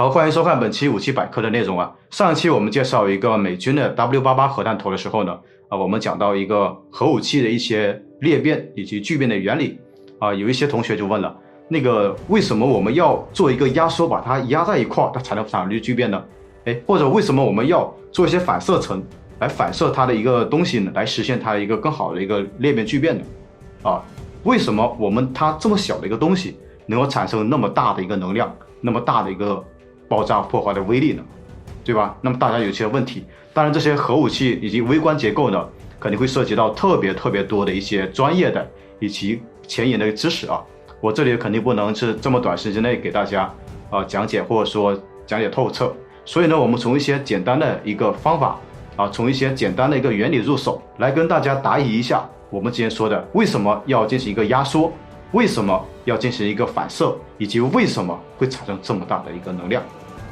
好，欢迎收看本期武器百科的内容啊。上期我们介绍一个美军的 W88 核弹头的时候呢，我们讲到一个核武器的一些裂变以及聚变的原理啊，有一些同学就问了，那个为什么我们要做一个压缩，把它压在一块，它才能产生聚变呢？或者为什么我们要做一些反射层来反射它的一个东西呢，来实现它的一个更好的一个裂变聚变呢？为什么它这么小的一个东西能够产生那么大的一个能量，那么大的一个爆炸破坏的威力呢？对吧？那么大家有些问题，当然这些核武器以及微观结构呢，肯定会涉及到特别多的一些专业的以及前沿的知识啊。我这里肯定不能是这么短时间内给大家讲解或者说讲解透彻，所以呢，我们从一些简单的一个方法从一些简单的一个原理入手，来跟大家答疑一下我们之前说的为什么要进行一个压缩，为什么要进行一个反射，以及为什么会产生这么大的一个能量。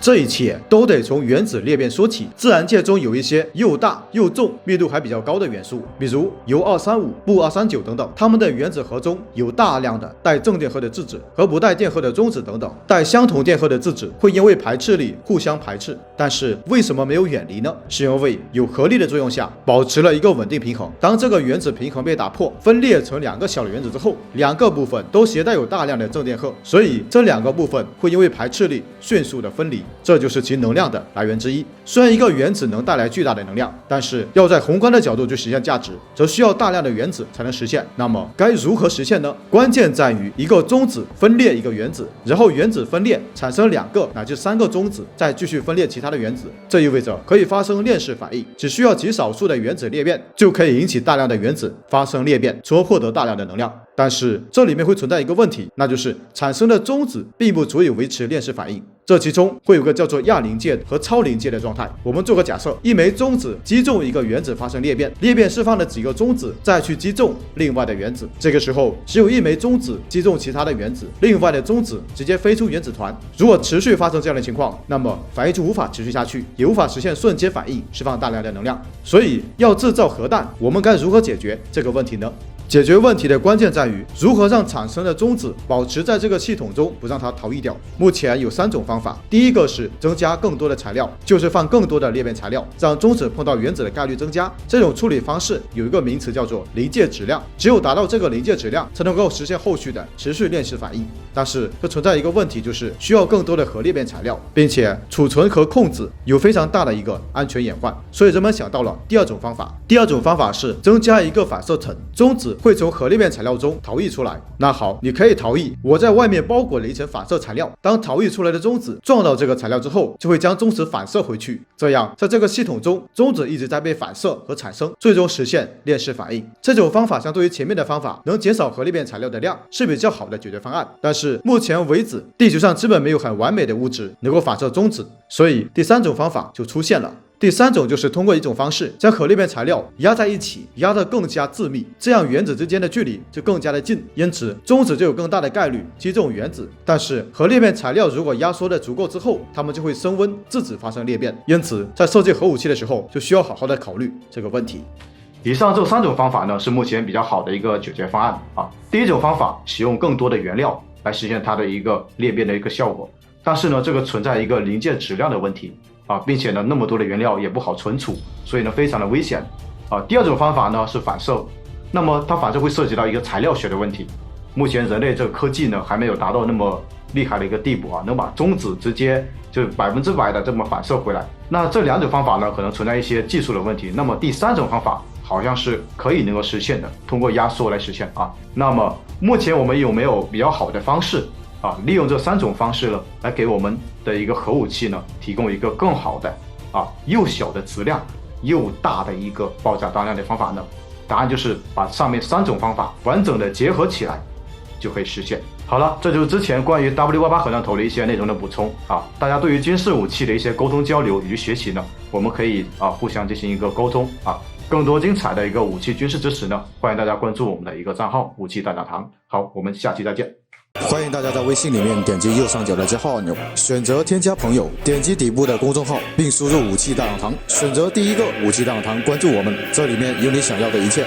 这一切都得从原子裂变说起。自然界中有一些又大又重、密度还比较高的元素，比如铀235、钚239等等。它们的原子核中有大量的带正电荷的质子和不带电荷的中子等等。带相同电荷的质子会因为排斥力互相排斥，但是为什么没有远离呢？是因为有合力的作用下保持了一个稳定平衡。当这个原子平衡被打破，分裂成两个小的原子之后，两个部分都携带有大量的正电荷，所以这两个部分会因为排斥力迅速的分离。这就是其能量的来源之一。虽然一个原子能带来巨大的能量，但是要在宏观的角度去实现价值，则需要大量的原子才能实现。那么该如何实现呢？关键在于一个中子分裂一个原子，然后原子分裂产生2个乃至3个中子，再继续分裂其他的原子。这意味着可以发生链式反应，只需要极少数的原子裂变，就可以引起大量的原子发生裂变，从而获得大量的能量。但是这里面会存在一个问题，那就是产生的中子并不足以维持链式反应。这其中会有个叫做亚临界和超临界的状态。我们做个假设，一枚中子击中一个原子发生裂变，裂变释放的几个中子再去击中另外的原子，这个时候只有一枚中子击中其他的原子，另外的中子直接飞出原子团。如果持续发生这样的情况，那么反应就无法持续下去，也无法实现瞬间反应，释放大量的能量。所以要制造核弹，我们该如何解决这个问题呢？解决问题的关键在于如何让产生的中子保持在这个系统中，不让它逃逸掉。目前有3种方法。第一个是增加更多的材料，就是放更多的裂变材料，让中子碰到原子的概率增加。这种处理方式有一个名词叫做临界质量，只有达到这个临界质量，才能够实现后续的持续链式反应。但是这存在一个问题，就是需要更多的核裂变材料，并且储存和控制有非常大的一个安全隐患。所以人们想到了第2种方法。第2种方法是增加一个反射层，中子会从核裂变材料中逃逸出来。那好，你可以逃逸，我在外面包裹了一层反射材料，当逃逸出来的中子撞到这个材料之后，就会将中子反射回去。这样在这个系统中，中子一直在被反射和产生，最终实现链式反应。这种方法相对于前面的方法，能减少核裂变材料的量，是比较好的解决方案。但是目前为止，地球上基本没有很完美的物质能够反射中子，所以第3种方法就出现了。第3种就是通过一种方式将核裂变材料压在一起，压得更加致密，这样原子之间的距离就更加的近，因此中子就有更大的概率击中原子。但是核裂变材料如果压缩的足够之后，它们就会升温，制止发生裂变。因此在设计核武器的时候，就需要好好的考虑这个问题。以上这3种方法呢，是目前比较好的一个解决方案第一种方法使用更多的原料来实现它的一个裂变的一个效果，但是呢，这个存在一个临界质量的问题并且呢，那么多的原料也不好存储，所以呢，非常的危险第2种方法呢是反射，那么它反射会涉及到一个材料学的问题。目前人类这个科技呢还没有达到那么厉害的一个地步能把中子直接就100%的这么反射回来。那这2种方法呢可能存在一些技术的问题。那么第3种方法好像是可以能够实现的，通过压缩来实现那么目前我们有没有比较好的方式利用这3种方式呢，来给我们的一个核武器呢提供一个更好的又小的质量又大的一个爆炸当量的方法呢？答案就是把上面3种方法完整的结合起来就可以实现。好了，这就是之前关于 W88 核弹头的一些内容的补充大家对于军事武器的一些沟通交流以及学习呢，我们可以互相进行一个沟通更多精彩的一个武器军事知识呢，欢迎大家关注我们的一个账号武器大讲堂。好，我们下期再见。欢迎大家在微信里面点击右上角的加号按钮，选择添加朋友，点击底部的公众号，并输入武器大讲堂，选择第1个武器大讲堂，关注我们，这里面有你想要的一切。